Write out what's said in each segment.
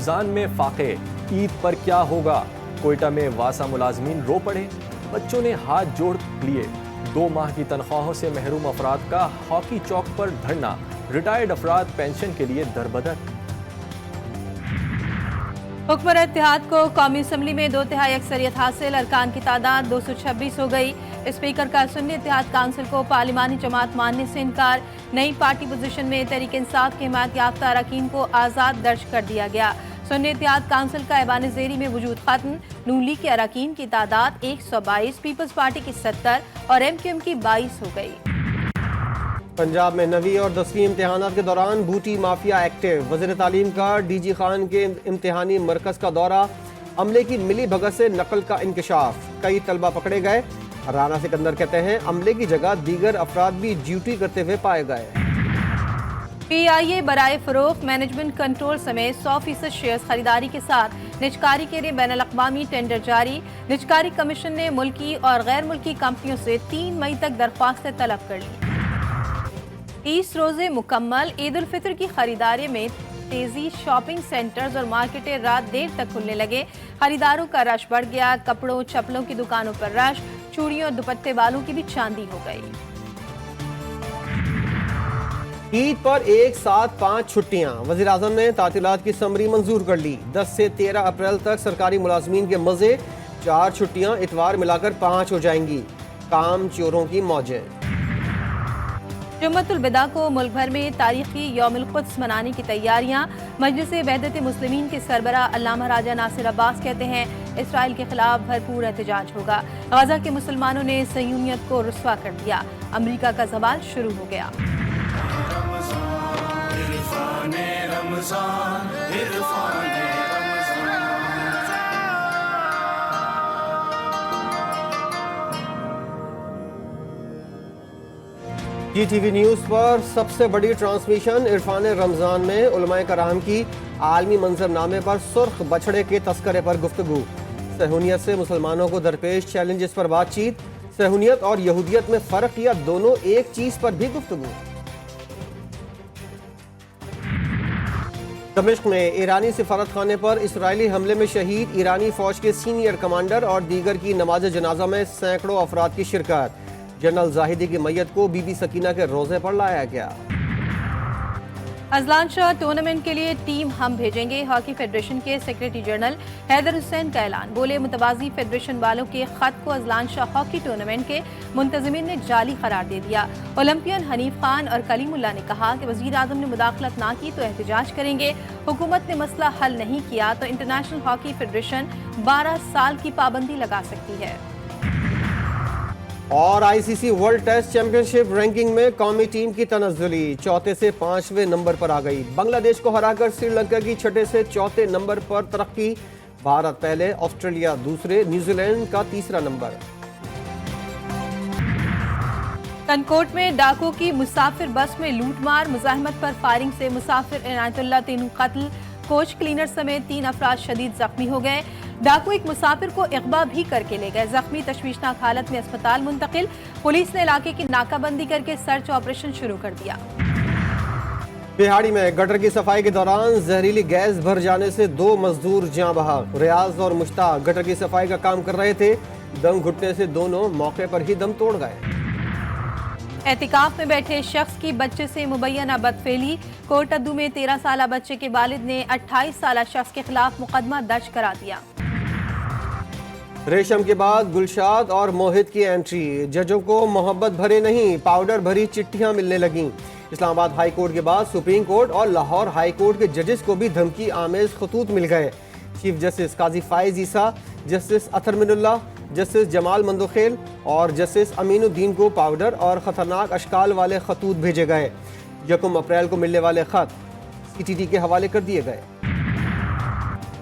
रमजान में फाके, ईद पर क्या होगा? कोयटा में वासा मुलाजमीन रो पड़े, बच्चों ने हाथ जोड़ लिए। 2 माह की तनख्वाहों से महरूम अफराद का हॉकी चौक पर धरना, रिटायर्ड अफराद पेंशन के लिए दरबदर। हुक्मरान इत्तेहाद को कौमी असम्बली में 2/3 अक्सरियत हासिल, अरकान की तादाद 226 हो गई। स्पीकर का सुन्नी इत्तेहाद काउंसिल को पार्लिमानी जमात मानने से इनकार। नई पार्टी पोजीशन में तहरीक इंसाफ के हिमायत याफ्ता अरकान को आज़ाद दर्ज कर दिया गया। सुन्नी इत्तेहाद काउंसिल का ऐवान ज़ेरी में वजूद खत्म। नून लीग के अरकान की तादाद 122, पीपल्स पार्टी की 70 और MQM की 22 हो गई। पंजाब में 9वीं और 10वीं इम्तिहानात के दौरान बूटी माफिया एक्टिव। वज़ीर तालीम का DG खान के इम्तिहानी मरकज़ का दौरा, अमले की मिली भगत से नकल का इंकशाफ। कई तलबा पकड़े गए। राना सिकंदर कहते हैं अमले की जगह दीगर अफराद भी ड्यूटी करते हुए पाए गए। PIA बराए फरोख्त मैनेजमेंट कंट्रोल समेत 100% शेयर्स खरीदारी के साथ निजकारी के लिए बैनुल-अक़वामी टेंडर जारी। निजकारी कमीशन ने मुल्की और गैर मुल्की कंपनियों से 3 मई तक दरख्वास्तें तलब कर ली। 30 रोजे मुकम्मल। ईद उल फितर की खरीदारी में तेजी, शॉपिंग सेंटर्स और मार्केटें रात देर तक खुलने लगे। खरीदारों का रश बढ़ गया। कपड़ों चप्पलों की दुकानों पर रश, चूड़ियों और दुपट्टे वालों की भी चांदी हो गई। ईद पर एक साथ 5 छुट्टियां। वज़ीर आज़म ने तातीलात की समरी मंजूर कर ली। 10 से 13 अप्रैल तक सरकारी मुलाजमीन के मजे। 4 छुट्टियां इतवार मिलाकर 5 हो जाएंगी। काम चोरों की मौजें। जुम्मतुल विदा को मुल्क भर में तारीखी यौमुल कुद्स मनाने की तैयारियां। मजलिस वहदत मुस्लिमीन के सरबरा अल्लामा राजा नासिर अब्बास कहते हैं इसराइल के खिलाफ भरपूर एहतजाज होगा। गाजा के मुसलमानों ने सयूनियत को रुस्वा कर दिया। अमरीका का सवाल शुरू हो गया। GTV न्यूज़ पर सबसे बड़ी ट्रांसमिशन इरफान रमज़ान में उलमाए कराम की आलमी मंजरनामे पर सुर्ख बछड़े के तस्करे पर गुफ्तगू। सहूनियत से मुसलमानों को दरपेश चैलेंजेस पर बातचीत। सहूनियत और यहूदियत में फ़र्क या दोनों एक चीज़ पर भी गुफ्तगू। दमिश्क में ईरानी सिफारत खाने पर इसराइली हमले में शहीद। ईरानी फौज के सीनियर कमांडर और दीगर की नमाज जनाजा में सैकड़ों अफराद की शिरकत। जनरल जाहिदी की मैयत को बीबी सकीना के रोजे पर लाया गया। अजलान शाह टूर्नामेंट के लिए टीम हम भेजेंगे। हॉकी फेडरेशन के सेक्रेटरी जनरल हैदर हुसैन का ऐलान। बोले मुतवाजी फेडरेशन वालों के खत को अजलान शाह हॉकी टूर्नामेंट के मुंतजिमीन ने जाली करार दे दिया। ओलंपियन हनीफ खान और कलीमुल्लाह ने कहा कि वजीर आजम ने मुदाखलत ना की तो एहतजाज करेंगे। हुकूमत ने मसला हल नहीं किया तो इंटरनेशनल हॉकी फेडरेशन 12 साल की पाबंदी लगा सकती है। और ICC world test championship ranking में कौमी टीम की तनज़्ज़ुली 4थे से 5वें नंबर पर आ गई। बांग्लादेश को हराकर श्रीलंका की 6ठे से 4थे नंबर पर तरक्की। भारत पहले, ऑस्ट्रेलिया दूसरे, न्यूजीलैंड का 3रा नंबर। कनकोट में डाकुओं की मुसाफिर बस में लूटमार। मुजाहिमत पर फायरिंग से मुसाफिर इनायतुल्लाह तीनू कत्ल। कोच क्लीनर समेत 3 अफराद शदीद जख्मी हो गए। डाकू एक मुसाफिर को अगवा भी करके ले गए। जख्मी तशवीशनाक हालत में अस्पताल मुंतकिल। पुलिस ने इलाके की नाकाबंदी करके सर्च ऑपरेशन शुरू कर दिया। बिहाड़ी में गटर की सफाई के दौरान जहरीली गैस भर जाने से 2 मजदूर जान बहक। रियाज और मुश्ताक गटर की सफाई का काम कर रहे थे। दम घुटने से दोनों मौके पर ही दम तोड़ गए। एहतिकाफ में बैठे शख्स की बच्चे से मुबैना बदफेली। कोट अद्दू में 13 साला बच्चे के वालिद ने 28 साला शख्स के खिलाफ मुकदमा दर्ज करा दिया। रेशम के बाद गुलशाद और मोहित की एंट्री। जजों को मोहब्बत भरे नहीं पाउडर भरी चिट्ठियां मिलने लगीं। इस्लामाबाद हाई कोर्ट के बाद सुप्रीम कोर्ट और लाहौर हाई कोर्ट के जजेस को भी धमकी आमेज खतूत मिल गए। चीफ जस्टिस काजी फाइज ईसा, जस्टिस अतर मिनुल्लाह, जस्टिस जमाल मंदोखेल और जस्टिस अमीनुद्दीन को पाउडर और खतरनाक अशकाल वाले खतूत भेजे गए। 1 अप्रैल को मिलने वाले खत CTD के हवाले कर दिए गए।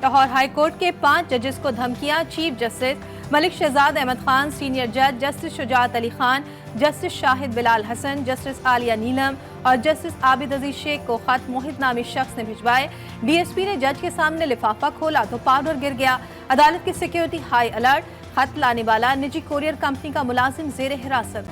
लाहौर हाई कोर्ट के 5 जजेस को धमकियां। Chief justice Malik Shahzad Ahmad Khan, senior जज justice Shujaat Ali Khan, justice Shahid Bilal Hasan, justice Aliya Neelam और जस्टिस आबिद अजीज शेख को खत मोहित नामी शख्स ने भिजवाए। DSP ने जज के सामने लिफाफा खोला तो पाउडर गिर गया। अदालत की सिक्योरिटी हाई अलर्ट। खत लाने वाला निजी कोरियर कंपनी का मुलाजिम जेर हिरासत।